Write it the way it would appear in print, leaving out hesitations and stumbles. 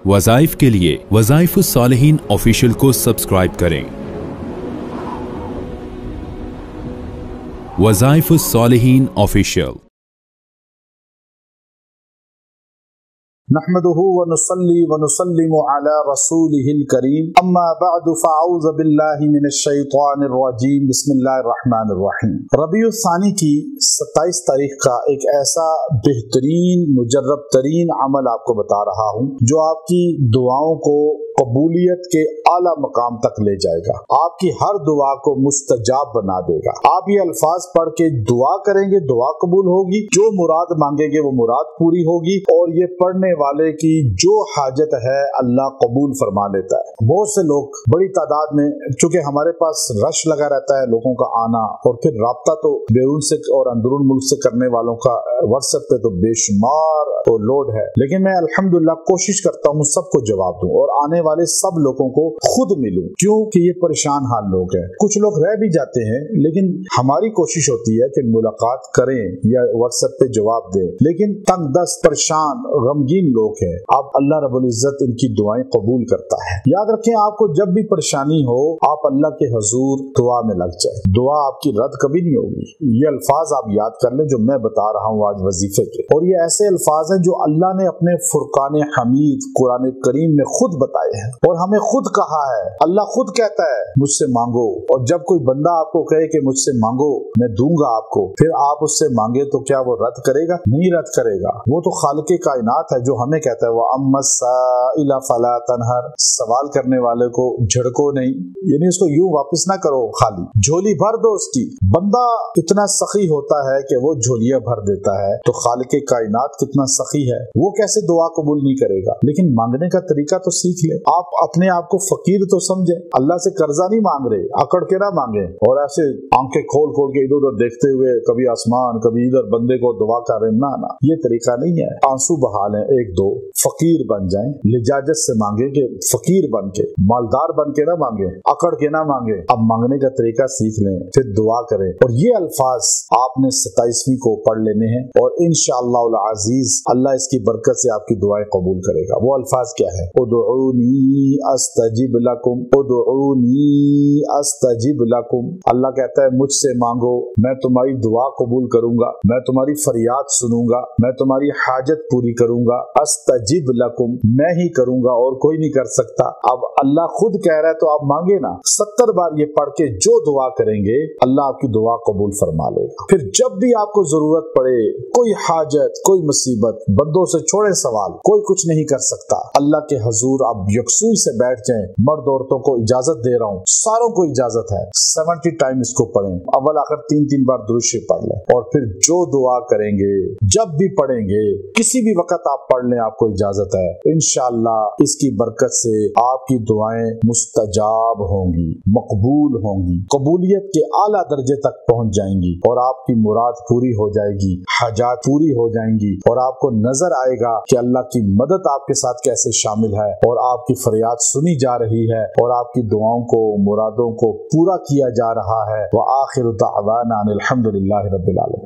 वज़ाइफ के लिए वज़ाइफ सालिहीन ऑफिशियल को सब्सक्राइब करें। वज़ाइफ सालिहीन ऑफिशियल। नहमदुहु व नुसल्ली व नुसल्लिमु अला रसूलिहिल करीम, अम्मा बअदु फ़अऊज़ु बिल्लाहि मिनश शैतानिर रजीम, बिस्मिल्लाहिर रहमानिर रहीम। रबीउल सानी की 27 तारीख का एक ऐसा बेहतरीन मुजर्रब तरीन अमल आपको बता रहा हूँ जो आपकी दुआओं को कबूलियत के आला मकाम तक ले जाएगा, आपकी हर दुआ को मुस्तजाब बना देगा। आप ये अल्फाज पढ़ के दुआ करेंगे, दुआ कबूल होगी, जो मुराद मांगेंगे वो मुराद पूरी होगी, और ये पढ़ने वाले की जो हाजत है अल्लाह कबूल फरमा लेता है। बहुत से लोग बड़ी तादाद में, चूंकि हमारे पास रश लगा रहता है लोगों का आना, और फिर राब्ता तो बैरून से और अंदरून मुल्क से करने वालों का व्हाट्सएप पे तो बेशुमार तो लोड है, लेकिन मैं अल्हम्दुलिल्लाह कोशिश करता हूँ सबको जवाब दूं और आने वाले सब लोगों को खुद मिलूं, क्योंकि ये परेशान हाल लोग हैं। कुछ लोग रह भी जाते हैं, लेकिन हमारी कोशिश होती है कि मुलाकात करें या व्हाट्सएप पे जवाब दें, लेकिन तंग दस्त परेशान गमगीन लोग हैं। अब अल्लाह रब्बुल इज्जत इनकी दुआएं कबूल करता है। याद रखें, आपको जब भी परेशानी हो आप अल्लाह के हुजूर दुआ में लग जाए, दुआ आपकी रद्द कभी नहीं होगी। ये अल्फाज आप याद कर लें जो मैं बता रहा हूँ आज वजीफे के, और ये ऐसे अल्फाज हैं जो अल्लाह ने अपने फुरकान हमीद कुरान करीम में खुद बताए हैं और हमें खुद कहा है। अल्लाह खुद कहता है मुझसे मांगो, और जब कोई बंदा आपको कहे कि मुझसे मांगो मैं दूंगा आपको, फिर आप उससे मांगे तो क्या वो रद्द करेगा? नहीं रद्द करेगा। वो तो खालिके कायनात है जो हमें कहता है वो अम्मस साइला फला तनहर, सवाल करने वाले को झड़को नहीं, यानी उसको यूं वापस ना करो, खाली झोली भर दो उसकी। बंदा इतना सखी होता है कि वो झोलियां भर देता है, तो खालिके कायनात कितना सखी है, वो कैसे दुआ कबूल नहीं करेगा? लेकिन मांगने का तरीका तो सीख ले। आप अपने आप को फकीर तो समझे, अल्लाह से कर्जा नहीं मांग रहे, अकड़ के ना मांगे और ऐसे आंखें खोल खोल के इधर उधर देखते हुए कभी आसमान कभी इधर बंदे को दुआ कर रहे, ना ना, ये तरीका नहीं है। आंसू बहा लें एक दो, फकीर बन जाएं, लिजाजत से मांगे कि फकीर बन के, मालदार बन के ना मांगे, अकड़ के ना मांगे। अब मांगने का तरीका सीख लें, फिर दुआ करें। और ये अल्फाज आपने 27वीं को पढ़ लेने हैं और इंशाअल्लाह अजीज अल्लाह इसकी बरकत से आपकी दुआएं कबूल करेगा। वो अल्फाज क्या है? उदउनी अस्तजिब लकुम, उदउनी अस्तजिब लकुम। अल्लाह कहता है मुझसे मांगो, मैं तुम्हारी दुआ कबूल करूंगा, मैं तुम्हारी फरियाद सुनूंगा, मैं तुम्हारी हाजत पूरी करूंगा। अस्तजिब लकुम, मैं ही करूंगा और कोई नहीं कर सकता। अब अल्लाह खुद कह रहा है तो आप मांगे ना। 70 बार ये पढ़ के जो दुआ करेंगे अल्लाह आपकी दुआ कबूल फरमा लेगा। फिर जब भी आपको जरूरत पड़े, कोई हाजत कोई मुसीबत, बंदों से छोड़े सवाल, कोई कुछ नहीं कर सकता। अल्लाह के हुजूर आप यकसुई से बैठ जाएं। मर्द औरतों को इजाजत दे रहा हूँ, सारों को इजाजत है। 70 टाइम इसको पढ़ें, अव्वल आखिर 3-3 बार दुरूद शरीफ पढ़ लें, और फिर जो दुआ करेंगे जब भी पढ़ेंगे किसी भी वक्त आप पढ़ लें, आपको इजाजत है। इंशाअल्लाह इसकी बरकत से आपकी दुआएं मुस्तजाब होंगी, मकबूल होंगी, कबूलियत के आला दर्जे तक पहुंच जाएंगी और आपकी मुराद पूरी हो जाएगी, हाजात पूरी हो जाएंगी, और आपको नजर आएगा कि अल्लाह की मदद आपके साथ कैसे शामिल है और आपकी फरियाद सुनी जा रही है और आपकी दुआओं को मुरादों को पूरा किया जा रहा है। व आखिरु दावाना अनिल हम्दुलिल्लाहि रब्बिल आलमीन।